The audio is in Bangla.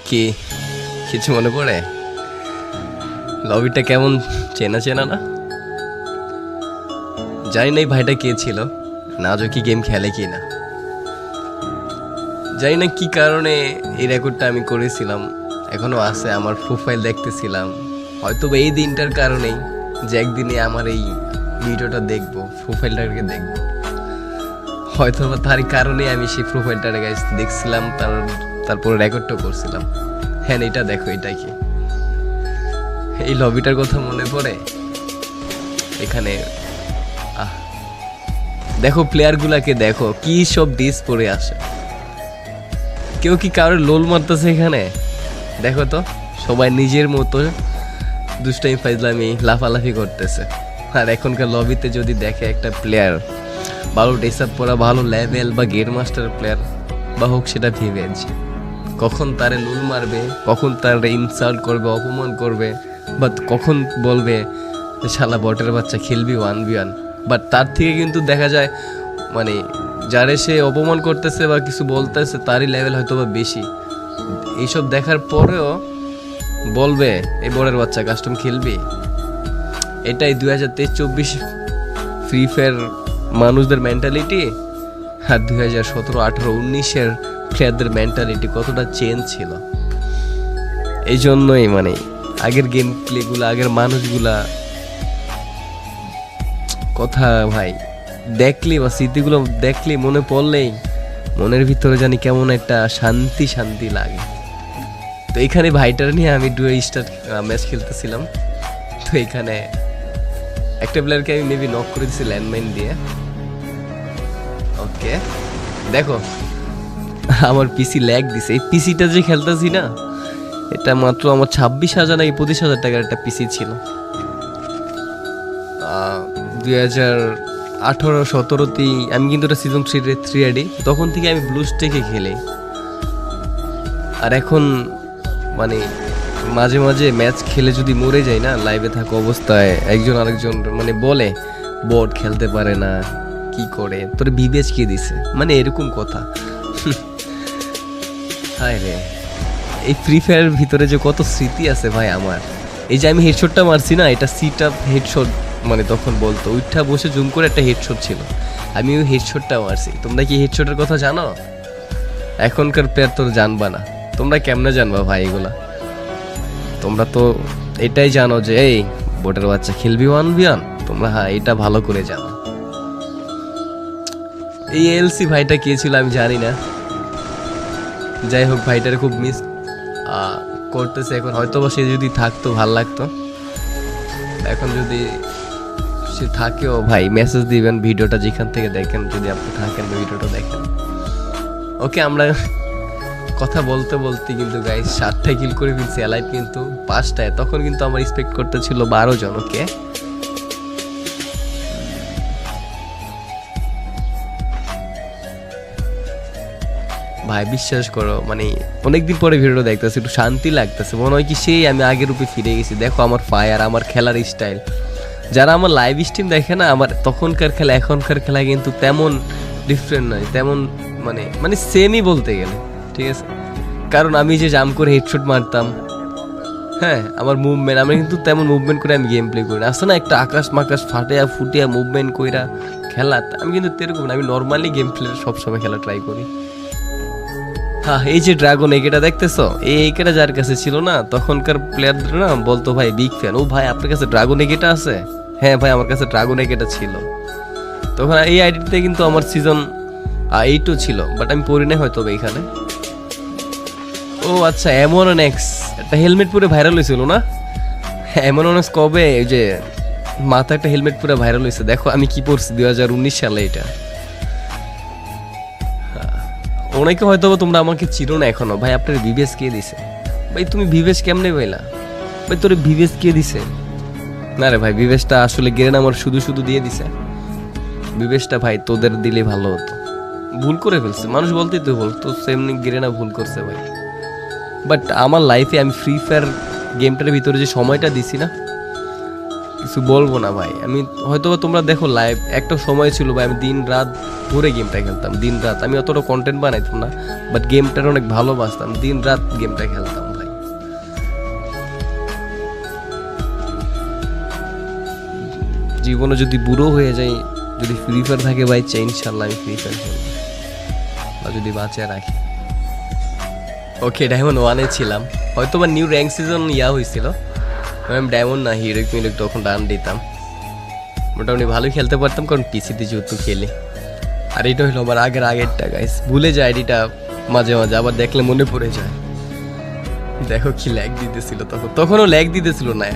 কি কিছু মনে পড়ে? লবিটা কেমন চেনা চেনা না? জানি না এই ভাইটা কে ছিল, না আজও কি গেম খেলে কি না। জানি না কি কারণে এই রেকর্ডটা আমি করেছিলাম, এখনো আছে। আমার প্রোফাইল দেখতেছিলাম, হয়তো এই দিনটার কারণেই যে একদিনে আমার এই ভিডিওটা দেখবো, প্রোফাইলটাকে দেখবো, হয়তো বা তারই কারণে আমি সেই প্রোফাইলটা দেখছিলাম, তারপরে রেকর্ডটা করছিলাম। হ্যাঁ, এটা দেখো, এটা কি এই লবিটার কথা মনে পড়ে? এখানে দেখো প্লেয়ারগুলাকে, দেখো কি সব ডিস পরে আসে। কেউ কি কারোর লোল মারতেছে এখানে? দেখো তো, সবাই নিজের মতো দুষ্টাই ফাইজলামি লাফালাফি করতেছে। আর এখনকার লবিতে যদি দেখে একটা প্লেয়ার ভালো ড্রেস আপ পরা, ভালো লেভেল বা গেম মাস্টার প্লেয়ার বা হোক, সেটা ভিভেজ, কখন তারে লুল মারবে, কখন তারে ইনসাল্ট করবে, অপমান করবে, বা কখন বলবে শালা বটের বাচ্চা খেলবি 1v1। বাট তার থেকে কিন্তু দেখা যায় মানে যারে সে অপমান করতেছে বা কিছু বলতেছে তারই লেভেল হয়তো বা বেশি। এইসব দেখার পরেও বলবে এই বটের বাচ্চা কাস্টম খেলবি। এটাই 2023-24 ফ্রি ফায়ার মানুষদের মেন্টালিটি, আর 2017-18-19-এর প্লেয়ারদের মেন্টালিটি কতটা চেঞ্জ ছিল। এই জন্যই মানে আগের গেম প্লেগুলো, আগের মানুষগুলা কথা ভাই দেখলে বা স্মৃতিগুলো দেখলে, মনে পড়লেই মনের ভিতরে জানি কেমন একটা শান্তি শান্তি লাগে। তো এখানে ভাইটার নিয়ে আমি ডুয়ে স্টার ম্যাচ খেলতেছিলাম। তো এখানে একটা প্লেয়ারকে আমি মেবি নক করে দিচ্ছি ল্যান্ডমাইন দিয়ে। ওকে, দেখো আমার পিসি ল্যাগ দিছে। এই পিসিটা যে খেলতেছি না, এটা মাত্র আমার 26,000 নাকি 25,000 টাকার একটা পিসি ছিল। 2018-17তেই আমি কিন্তু এটা সিজন 3 রেডি, তখন থেকে আমি ব্লুস্টেকে খেলি। আর এখন মানে মাঝে মাঝে ম্যাচ খেলে যদি মরে যাই না, লাইভে থাকা অবস্থায় একজন আরেকজন মানে বলে বট খেলতে পারে না, কি করে তোর বিবেচ কে দিছে, মানে এরকম কথা। হায় রে, এই ফ্রি ফায়ারের ভিতরে যে কত স্মৃতি আছে ভাই আমার। এই যে আমি হেডশটটা মারছি না, এটা সিট আপ হেডশট, মানে তখন বলতো উঠা বসে জুম করে একটা হেডশট ছিল, আমি ওই হেডশটটা মারছি। তোমরা কি হেডশটের কথা জানো? এখনকার প্লেয়ার তো জানবা না। তোমরা কেমনে জানবা ভাই এগুলা? তোমরা তো এটাই জানো যে এই বোটের বাচ্চা খেলবি 1v1, তোমরা হ্যাঁ এটা ভালো করে জানো। এই এলসি ভাইটা কে ছিল আমি জানি না, যাই হোক ভাইটার খুব মিস করতেছে এখন। হয়তো বা সে যদি থাকতো ভাল লাগতো, এখন যদি সে থাকেও ভাই মেসেজ দিবেন, ভিডিওটা যেখান থেকে দেখেন, যদি আপনি থাকেন ভিডিওটা দেখেন। ওকে, আমরা কথা বলতে বলতে কিন্তু গাইস 7টা কিল করে ফেলছি, অ্যালাইভ কিন্তু 5টায়। তখন কিন্তু আমার এক্সপেক্ট করতে ছিল 12 জন। ওকে, ভাই বিশ্বাস করো মানে অনেকদিন পরে ভিডিওটা দেখতেছি, একটু শান্তি লাগতেছে, মনে হয় কি সেই আমি আগের রূপে ফিরে গেছি। দেখো আমার ফায়ার, আমার খেলার স্টাইল, যারা আমার লাইভ স্ট্রিম দেখে না, আমার তখনকার খেলা এখনকার খেলা কিন্তু তেমন ডিফারেন্ট নয়, তেমন মানে মানে সেমই বলতে গেলে, ঠিক আছে। কারণ আমি যে জাম্প করে হেডশট মারতাম, হ্যাঁ আমার মুভমেন্ট, আমি কিন্তু তেমন মুভমেন্ট করে আমি গেম প্লে করি না। আসলে না একটা আকাশ মাকাশ ফাটিয়া ফুটিয়া মুভমেন্ট কইরা খেলা, আমি কিন্তু এরকম না, আমি নর্মালি গেম প্লে সবসময় খেলা ট্রাই করি। হ্যাঁ, এই যে ড্রাগন একেটা দেখতেছো, এই একেটা যার কাছে ছিল না, তখনকার প্লেয়ারদের না বলতো ভাই বিগ ফ্যান, ও ভাই আপনার কাছে ড্রাগন একেটা আছে? হ্যাঁ ভাই আমার কাছে ড্রাগন একেটা ছিল। তখন এই আইডিতে কিন্তু আমার সিজন 8ও ছিল, বাট আমি পড়ি না হয়তো এইখানে। ও আচ্ছা, এমনএক্স একটা হেলমেট পরে ভাইরাল হয়েছিল না? এমনএক্স কবে ওই যে মাথা একটা হেলমেট পরে ভাইরাল হয়েছে, দেখো আমি কি পড়ছি 2019 সালে। এটা অনেকে হয়তো তোমরা আমাকে চিনো না এখনো। ভাই আপনার ভিভেস কে দিছে? ভাই তুমি ভিভেস কেমনে পাইলা? ভাই তোর ভিভেস কে দিছে? না রে ভাই, ভিভেসটা আসলে গেরেন আমার শুধু শুধু দিয়ে দিছে। ভিভেসটা ভাই তোদের দিলে ভালো হতো, ভুল করে ফেলছে। মানুষ বলতেই তো ভুল, তো সেমনি গেরেনা ভুল করছে ভাই। বাট আমার লাইফে আমি ফ্রি ফায়ার গেমটার ভিতরে যে সময়টা দিছি না, কিছু বলবো না ভাই। আমি হয়তো তোমরা দেখো লাইভ, একটা সময় ছিল ভাই আমি দিন রাত ধরে গেমটা খেলতাম, দিন রাত। আমি অতটা কন্টেন্ট বানাইতাম না, বাট গেমটার অনেক ভালোবাসতাম, দিন রাত গেমটা খেলতাম ভাই। জীবনে যদি বুড়ো হয়ে যাই, যদি ফ্রি ফায়ার থাকে ভাই, চাই ইনশাল্লাহ আমি ফ্রি ফায়ার খেলবো, বা যদি বাঁচিয়ে রাখি। ওকে, ডায়মন্ড 1-এ ছিলাম, হয়তো বা নিউ র্যাঙ্ক সিজন হয়েছিল। আমি ডায়মন্ড না হিরোইক মিরোইক তখন রান দিতাম, মোটামুটি ভালোই খেলতে পারতাম, কারণ পিসিতে যেহেতু খেলি। আর এটা হলো আমার আগেরটা গাইস, ভুলে যায় আইডিটা মাঝে মাঝে, আবার দেখলে মনে পড়ে যায়। দেখো কি ল্যাগ দিতেছিল তখনও ল্যাগ দিতেছিল না,